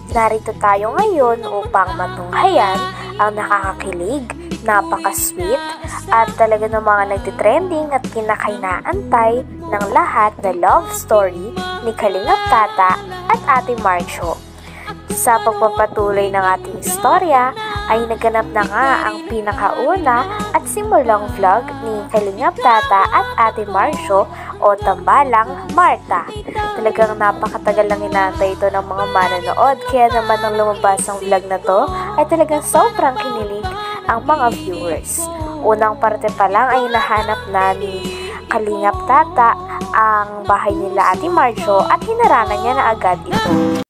Narito tayo ngayon upang matunghayan ang nakakakilig, napaka-sweet at talaga ng mga nagtitrending at kinakainaantay ng lahat na love story ni Kalingap Tata at Ate Marjo. Sa pagpapatuloy ng ating istorya ay naganap na nga ang pinakauna at simulang vlog ni Kalingap Tata at Ate Marjo o Tambalang Marta. Talagang napakatagal lang inaantay ito ng mga manonood, kaya naman nang lumabas ang vlog na to ay talagang sobrang kinilig ang mga viewers. Unang parte pa lang ay nahanap na ni Kalingap Tata ang bahay nila Ate Marjo at hinarangan niya na agad ito.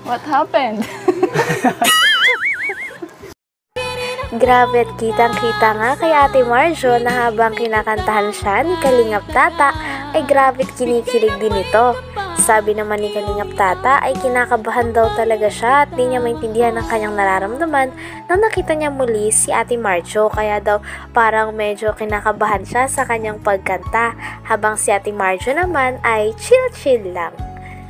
What happened? Grabe at kitang-kita nga kay Ate Marjo na habang kinakantahan siya ni Kalingap Tata ay grabe at kinikilig din ito. Sabi naman ni Kalingap Tata ay kinakabahan daw talaga siya at di niya maintindihan ang kanyang nararamdaman nang nakita niya muli si Ate Marjo, kaya daw parang medyo kinakabahan siya sa kanyang pagkanta habang si Ate Marjo naman ay chill-chill lang.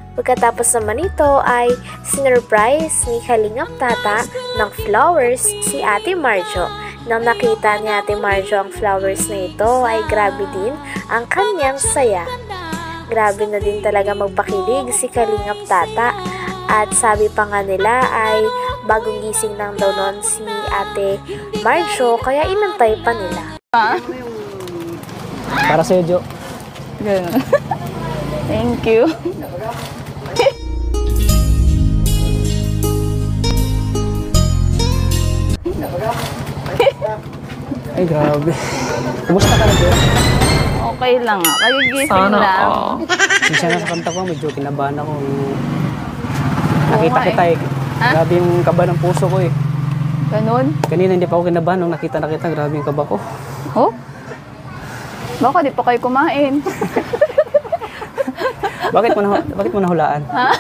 Pagkatapos naman ito ay sinurprise ni Kalingap Tata ng flowers si Ate Marjo. Nang nakita ni Ate Marjo ang flowers na ito ay grabe din ang kanyang saya. Grabe na din talaga magpakilig si Kalingap Tata at sabi pa nga nila ay bagong gising lang daw noon si Ate Marjo kaya inantay pa nila. Para sa'yo, Jo. Ganun. Thank you. Ay, grabe. Kumusta ka na, Jo? Okay lang ah. Kagigising lang. Minsan na sa kanta ko, medyo kinabahan ako. Nakita kita eh. Grabe yung kaba ng puso ko eh. Ganun? Kanina hindi pa ako kinabahan. Nung nakita na kita, grabe yung kaba ko. Oh? Baka di pa kayo kumain. Bakit mo nahulaan? Ha?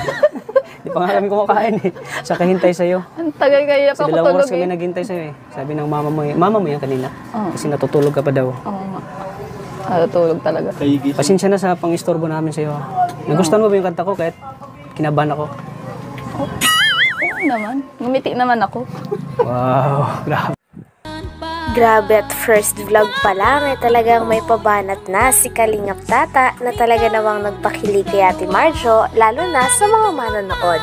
Di pa nga kami kumakain eh. Sa kahintay sa'yo. Ang tagal kaya pa Sa ako dalawang tulog oras kami eh. naghintay sa'yo eh. Sabi ng mama mo yan kanina. Oh. Kasi natutulog ka pa daw. Oo nga. Natutulog talaga. Pasensya na sa pang-istorbo namin sa'yo. Nagustuhan mo ba yung kanta ko kahit kinabahan ako? Oo naman. Ngumiti naman ako. Wow, grabe. Grabe at first vlog pa lang ay talagang may pabanat na si Kalingap Tata na talaga namang nagpakilig kay Ate Marjo, lalo na sa mga manonood.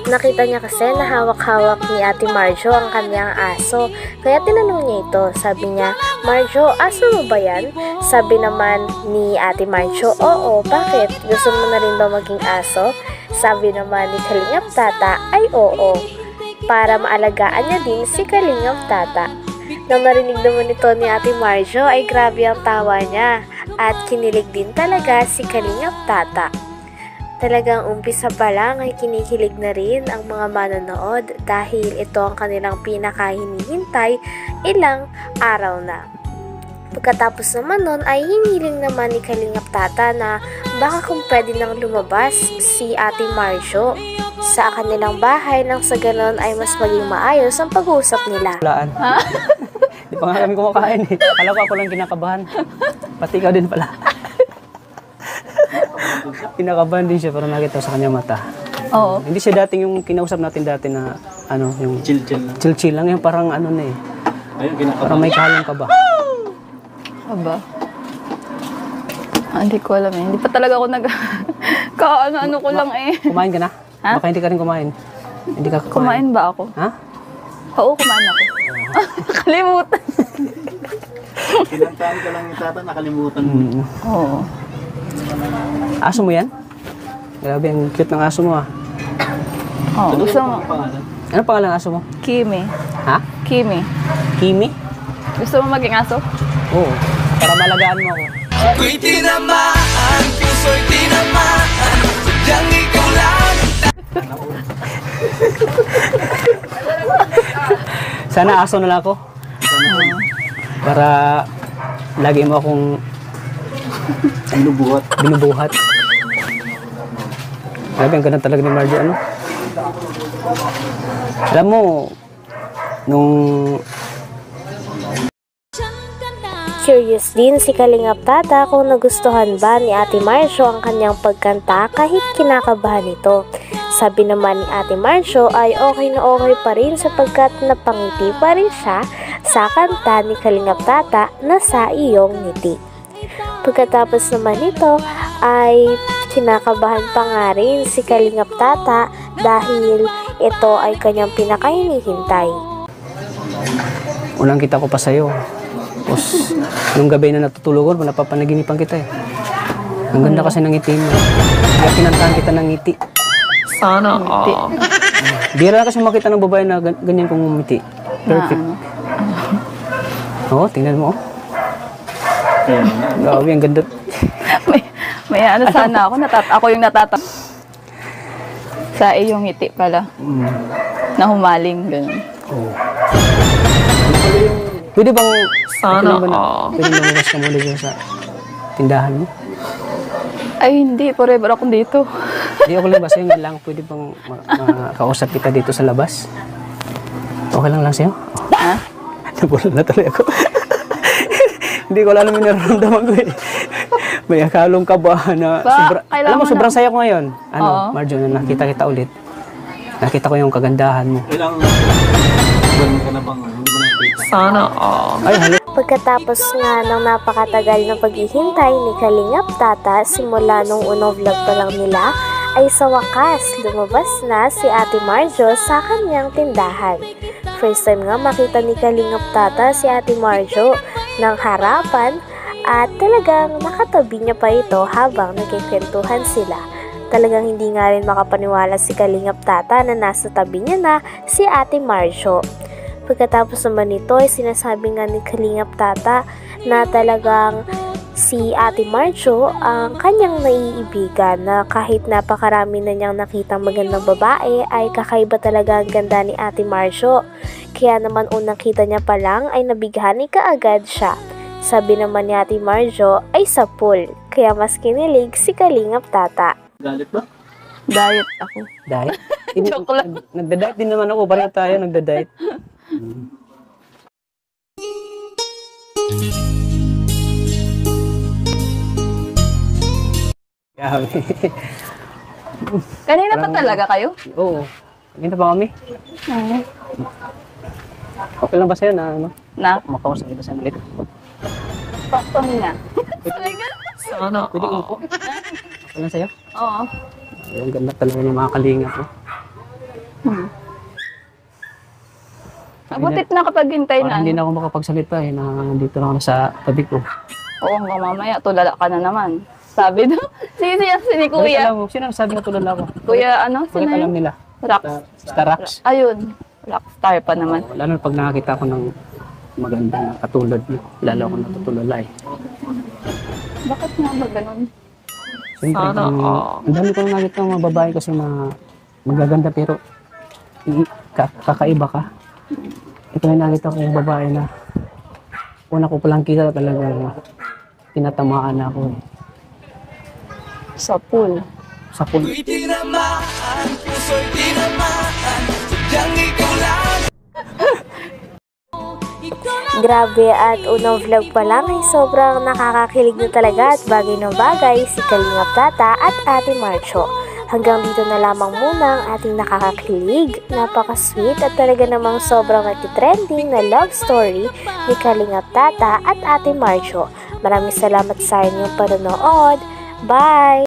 Nakita niya kasi na hawak-hawak ni Ate Marjo ang kanyang aso, kaya tinanong niya ito. Sabi niya, "Marjo, aso mo ba yan?" Sabi naman ni Ate Marjo, "Oo, bakit? Gusto mo na rin ba maging aso?" Sabi naman ni Kalingap Tata ay oo, para maalagaan niya din si Kalingap Tata. Nang narinig naman ito ni Ate Marjo ay grabe ang tawa niya at kinilig din talaga si Kalingap Tata. Talagang umpisa pa lang ay kinikilig na rin ang mga manonood dahil ito ang kanilang pinakahinihintay ilang araw na. Pagkatapos naman nun ay hiniling naman ni Kalingap Tata na baka kung pwede nang lumabas si Ate Marjo sa kanilang bahay nang sa ganon ay mas maging maayos ang pag-uusap nila. Hulaan. Ha? Di pa nga kami kumakain eh. Alam ko ako lang kinakabahan. Pati ikaw din pala. Kinakabahan din siya pero nakita sa kanya mata. Oo. Hindi siya dating yung kinausap natin dati na ano, yung chill-chill lang. Yung parang ano na eh. Ayun, kinakabahan. Parang may kahalong ka ba? Aba. Hindi ko alam eh. Hindi pa talaga ako ano ko lang eh. Kumain ka na? Ha? Baka hindi ka rin kumain. Hindi ka Kumain ba ako? Ha? Oo, kumain ako. Nakalimutan. Kinantahan ka lang yung tata, nakalimutan mo. Oo. Aso mo yan? Grabe, ang cute ng aso mo ah. Oo, gusto mo? Ano pangalan ng aso mo? Kimi. Ha? Kimi. Kimi? Gusto mo maging aso? Oo. Para malagaan mo ako. Ako'y tinamaan, puso'y tinamaan, sadyang ikaw lang. Sana aso na lang ako. Para lagi mo akong binubuhat. Grabe, ang ganda talaga ni Marjo. Ano? Alam mo, nung Curious din si Kalingap Tata kung nagustuhan ba ni Ate Marjo ang kanyang pagkanta kahit kinakabahan ito. Sabi naman ni Ate Marjo ay okay na okay pa rin sapagkat napangiti pa rin siya sa kanta ni Kalingap Tata na Sa Iyong Ngiti. Pagkatapos naman nito ay kinakabahan pa nga rin si Kalingap Tata dahil ito ay kanyang pinakahinihintay. unang kita ko pa sa'yo. Tapos, nung gabi na natutulog ko, napapanaginipan kita eh. Ang ganda kasi ng ngiti mo. Kaya kinantahan kita ng ngiti. Sana all. Bira kasi makita ng babae na ganyan kong ngumiti. Perfect. Oo, tingnan mo. Grabe, ang ganda. may ano sana ako, ako yung natata. Sa iyong ngiti pala. Na humaling, gano'n. Oo. Pwede bang, Sana pwede lumabas ka muna dyan sa tindahan mo? Ay, hindi. Forever akong dito. Hindi ako labas, yun lang. Pwede bang makausap kita dito sa labas? Okay lang sa'yo? Ha? Nabulan na tuloy ako. Hindi ko alam yung nararamdaman ko eh. May akalong kabahan na alam mo, sobrang saya ko ngayon. Ano, Marjo, na nakita kita ulit. Nakita ko yung kagandahan mo. Ilang buwan ka na bang hindi mo nakikita? Sana all. Ay, halo. Pagkatapos nga ng napakatagal na paghihintay ni Kalingap Tata simula nung unang vlog pa lang nila, ay sa wakas lumabas na si Ate Marjo sa kanyang tindahan. First time nga makita ni Kalingap Tata si Ate Marjo ng harapan at talagang nakatabi niya pa ito habang nagkikwentuhan sila. Talagang hindi nga rin makapaniwala si Kalingap Tata na nasa tabi niya na si Ate Marjo. Pagkatapos naman nito ay sinasabi nga ni Kalingap Tata na talagang si Ate Marjo ang kanyang naiibigan, na kahit napakarami na niyang nakitang magandang babae ay kakaiba talaga ang ganda ni Ate Marjo. Kaya naman unang kita niya pa lang ay nabighani kaagad siya. Sabi naman ni Ate Marjo ay sa pool, kaya mas kinilig si Kalingap Tata. Galit ba? Diet ako. Diet? Joke lang. Nagda-diet din naman ako. Pareho tayo nagda-diet. Grabe. Kanina pa talaga kayo? Oo. Kanina pa kami. Oo. Okay lang ba sa'yo na ano? Na? Makausap kita sa ulit. Paktong na. Sana Pwede all. ko po. Okay lang sa'yo? Oo. Ang ganda talaga ng mga kalingap mo. Abutit na kapag hintay na. Parang hindi na ako makapagsalita eh. Nandito lang ako sa tabi ko. Oo, hanggang mamaya, tulala ka na naman. Sabi daw. Si Kuya. Alam mo, sino sabi na tulad ako? Kuya, ano? Bakit Sino alam yun? nila? Rock. Starax. Ayun. Rockstar pa naman. Lalo na pag nakakita ko ng magandang katulad mo. Lalo ako natutulala eh. Bakit nga ba ganun? Siyempre, Sana ang dami ko nakita ng mga babae kasi na magaganda pero kakaiba ka. Ito yung nakita ko yung babae na una ko palang kita talaga tinatamaan ako eh. Sa pool. Sa pool. Ako'y tinamaan, puso'y tinamaan, sadyang ikaw lang. Grabe, at unang vlog pa lang ay sobrang nakakakilig na talaga at bagay na bagay si Kalingap Tata at Ate Marjo. Hanggang dito na lamang muna ang ating nakakakilig, napaka-sweet at talaga namang sobrang nagtitrending na love story ni Kalingap Tata at Ate Marjo. Maraming salamat sa inyong panonood. Bye!